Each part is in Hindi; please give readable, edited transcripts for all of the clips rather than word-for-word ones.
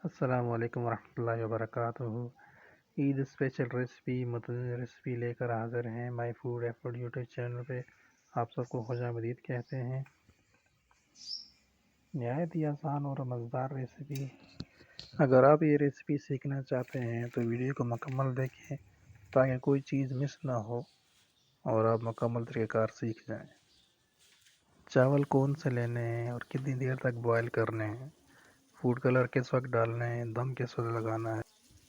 अस्सलाम वालेकुम रहमतुल्लाहि व बरकातुहू। ईद स्पेशल रेसिपी मतनूज़ रेसिपी लेकर हाज़िर हैं my food effort YouTube channel पे। आप सबको खुशामदीद कहते हैं। नहायत ही आसान और मज़ेदार रेसिपी। अगर आप ये रेसिपी सीखना चाहते हैं तो वीडियो को मुकम्मल देखें ताकि कोई चीज़ मिस ना हो और आप मुकम्मल तरीक़ाकार सीख जाएं। चावल कौन से लेने हैं और कितनी देर तक बॉयल करने हैं, फूड कलर किस वक्त डालने हैं, दम किस वक्त लगाना है,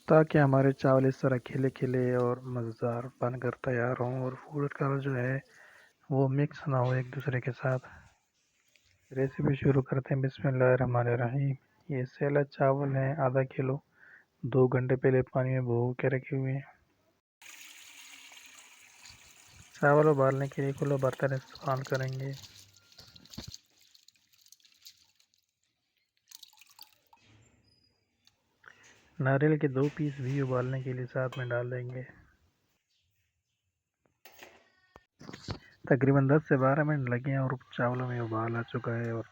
ताकि हमारे चावल इस तरह खिले खिले और मज़ेदार बनकर तैयार हों और फूड कलर जो है वो मिक्स ना हो एक दूसरे के साथ। रेसिपी शुरू करते हैं। बिस्मिल्लाहिर्रहमानिर्रहीम। ये सैला चावल हैं आधा किलो, 2 घंटे पहले पानी में भिगो के रखे हुए हैं। चावल उबालने के लिए खुला बर्तन इस्तेमाल करेंगे। नारियल के 2 पीस भी उबालने के लिए साथ में डाल देंगे। तकरीबन 10 से 12 मिनट लगे हैं और चावलों में उबाल आ चुका है। और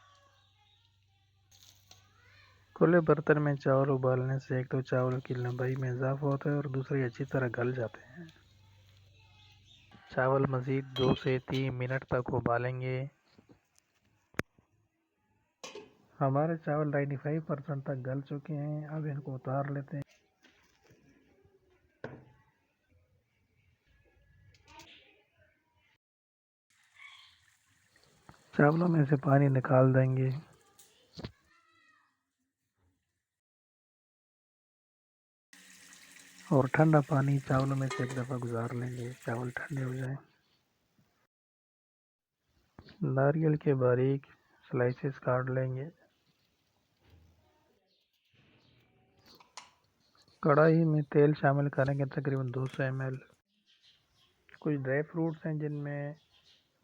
खुले बर्तन में चावल उबालने से एक तो चावल की लंबाई में इजाफा होता है और दूसरे अच्छी तरह गल जाते हैं। चावल मज़ीद 2 से 3 मिनट तक उबालेंगे। हमारे चावल 95% तक गल चुके हैं। अब इनको उतार लेते हैं। चावलों में से पानी निकाल देंगे और ठंडा पानी चावलों में से एक दफ़ा गुजार लेंगे, चावल ठंडे हो जाएं। नारियल के बारीक स्लाइसेस काट लेंगे। कढ़ाई में तेल शामिल करेंगे तकरीबन 200 ml। कुछ ड्राई फ्रूट्स हैं जिनमें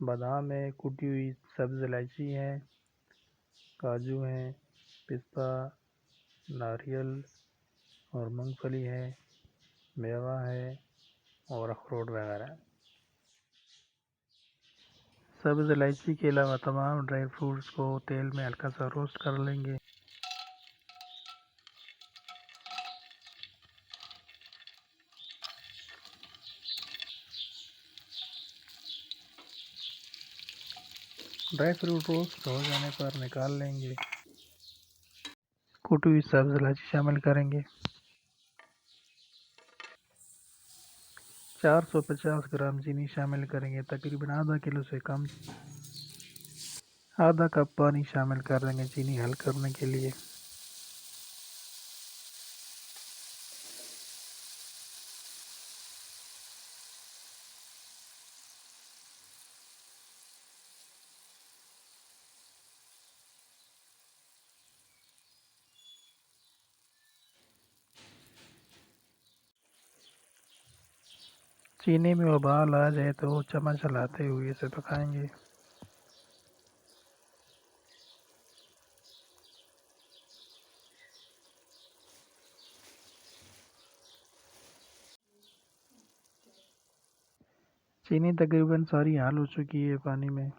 बादाम है, कुटी हुई सब्ज़ इलायची है, काजू हैं, पिस्ता, नारियल और मूंगफली है, मेवा है और अखरोट वगैरह। सब्ज़ इलायची के अलावा तमाम ड्राई फ्रूट्स को तेल में हल्का सा रोस्ट कर लेंगे। ड्राई फ्रूट रोस्ट हो जाने पर निकाल लेंगे। कुटी हुई सब्ज़ इलायची शामिल करेंगे। 450 ग्राम चीनी शामिल करेंगे, तकरीबन आधा किलो से कम। आधा कप पानी शामिल कर देंगे चीनी हल करने के लिए। चीनी में उबाल आ जाए तो चम्मच चलाते हुए इसे पकाएंगे। चीनी तकरीबन सारी हाल हो चुकी है पानी में।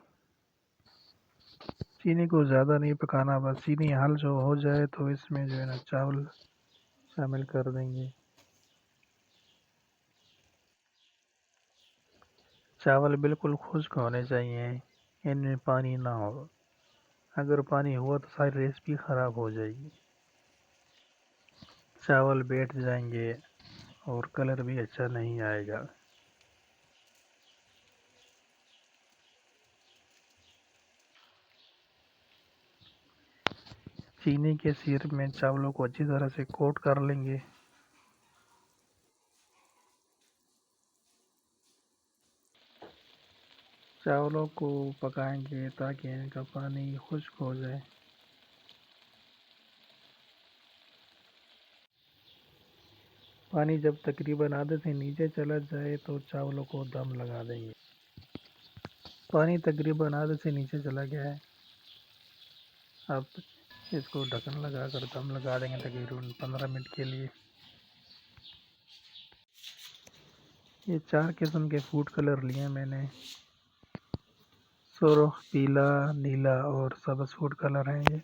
चीनी को ज़्यादा नहीं पकाना, बस चीनी हाल जो हो जाए तो इसमें जो है ना चावल शामिल कर देंगे। चावल बिल्कुल खुश्क होने चाहिए, इनमें पानी ना हो। अगर पानी हुआ तो सारी रेसिपी ख़राब हो जाएगी। चावल बैठ जाएंगे और कलर भी अच्छा नहीं आएगा। चीनी के सिरप में चावलों को अच्छी तरह से कोट कर लेंगे। चावलों को पकाएंगे ताकि इनका पानी खुश्क हो जाए। पानी जब तकरीबन आधे से नीचे चला जाए तो चावलों को दम लगा देंगे। पानी तकरीबन आधे से नीचे चला गया है। अब इसको ढक्कन लगा कर दम लगा देंगे तकरीबन 15 मिनट के लिए। ये 4 किस्म के फूड कलर लिए मैंने। सुर्ख, पीला, नीला और सब्ज़ फूड कलर हैं ये।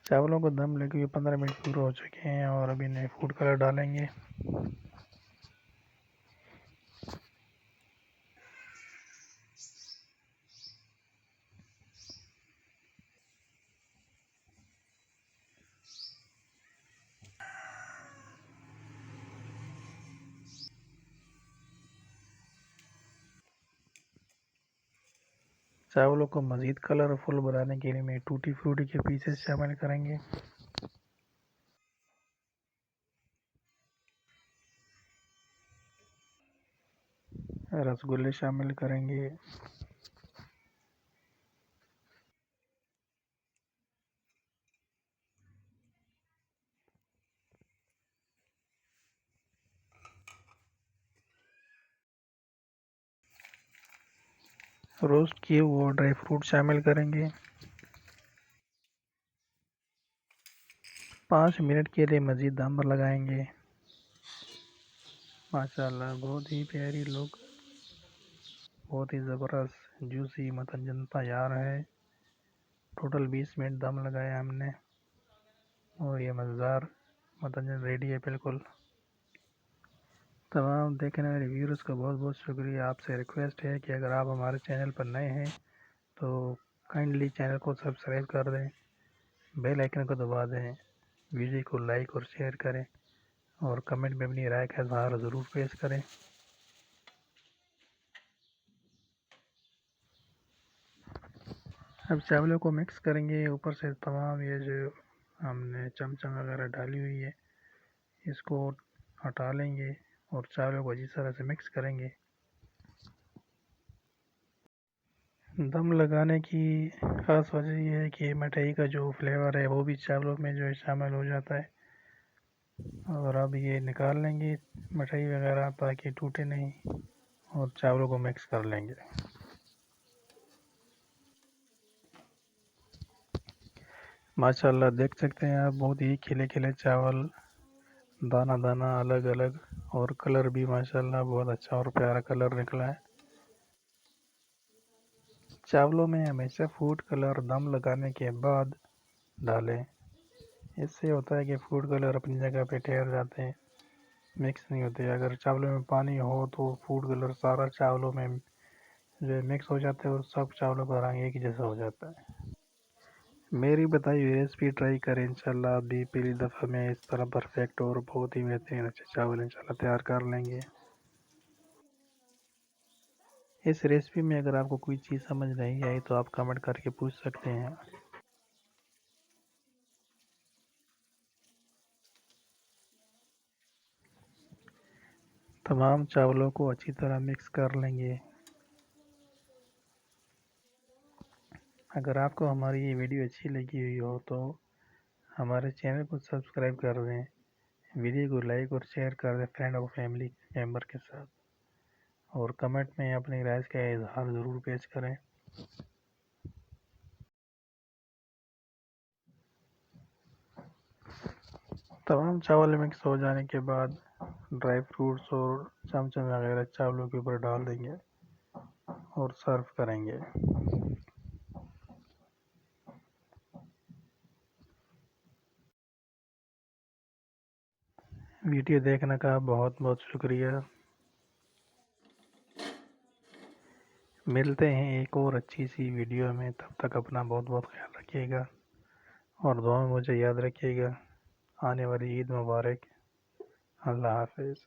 चावलों को दम लगे हुए 15 मिनट पूरे हो चुके हैं और अभी नए फूड कलर डालेंगे। चावलों को मज़ीद कलरफुल बनाने के लिए मैं टूटी फ्रूटी के पीसेस शामिल करेंगे। रसगुल्ले शामिल करेंगे। रोस्ट किए हुए ड्राई फ्रूट शामिल करेंगे। 5 मिनट के लिए मज़ीद दम लगाएंगे। माशाल्लाह बहुत ही प्यारी लुक, बहुत ही ज़बरदस्त जूसी मतंजन तैयार है। टोटल 20 मिनट दम लगाया हमने और ये मज़ेदार मतंजन रेडी है बिल्कुल। तमाम देखने वाले व्यूअर्स का बहुत बहुत शुक्रिया। आपसे रिक्वेस्ट है कि अगर आप हमारे चैनल पर नए हैं तो काइंडली चैनल को सब्सक्राइब कर दें, बेल आइकन को दबा दें, वीडियो को लाइक और शेयर करें और कमेंट में अपनी राय का इज़हार ज़रूर पेश करें। अब चावलों को मिक्स करेंगे। ऊपर से तमाम ये जो हमने चमचम वगैरह डाली हुई है इसको हटा लेंगे और चावलों को इस तरह से मिक्स करेंगे। दम लगाने की ख़ास वजह यह है कि मिठाई का जो फ्लेवर है वो भी चावलों में जो है शामिल हो जाता है। और अब ये निकाल लेंगे मिठाई वगैरह ताकि टूटे नहीं और चावलों को मिक्स कर लेंगे। माशाल्लाह देख सकते हैं आप, बहुत ही खिले खिले चावल, दाना दाना अलग अलग और कलर भी माशाल्लाह बहुत अच्छा और प्यारा कलर निकला है। चावलों में हमेशा फूड कलर दम लगाने के बाद डालें। इससे होता है कि फूड कलर अपनी जगह पे ठहर जाते हैं, मिक्स नहीं होते। अगर चावलों में पानी हो तो फूड कलर सारा चावलों में जो है मिक्स हो जाता है और सब चावलों का रंग एक ही जैसा हो जाता है। मेरी बताई हुई रेसिपी ट्राई करें इंशाल्लाह। आप भी पहली दफ़ा में इस तरह परफेक्ट और बहुत ही बेहतरीन अच्छे चावल इंशाल्लाह तैयार कर लेंगे। इस रेसिपी में अगर आपको कोई चीज़ समझ नहीं आई तो आप कमेंट करके पूछ सकते हैं। तमाम चावलों को अच्छी तरह मिक्स कर लेंगे। अगर आपको हमारी ये वीडियो अच्छी लगी हुई हो तो हमारे चैनल को सब्सक्राइब कर दें, वीडियो को लाइक और शेयर कर दें फ्रेंड और फैमिली मेम्बर के साथ और कमेंट में अपनी राय का इजहार ज़रूर पेश करें। तमाम चावल मिक्स हो जाने के बाद ड्राई फ्रूट्स और चमचम वगैरह चावलों के ऊपर डाल देंगे और सर्व करेंगे। वीडियो देखने का बहुत बहुत शुक्रिया। मिलते हैं एक और अच्छी सी वीडियो में, तब तक अपना बहुत बहुत ख्याल रखिएगा और दुआ में मुझे याद रखिएगा। आने वाली ईद मुबारक। अल्लाह हाफिज़।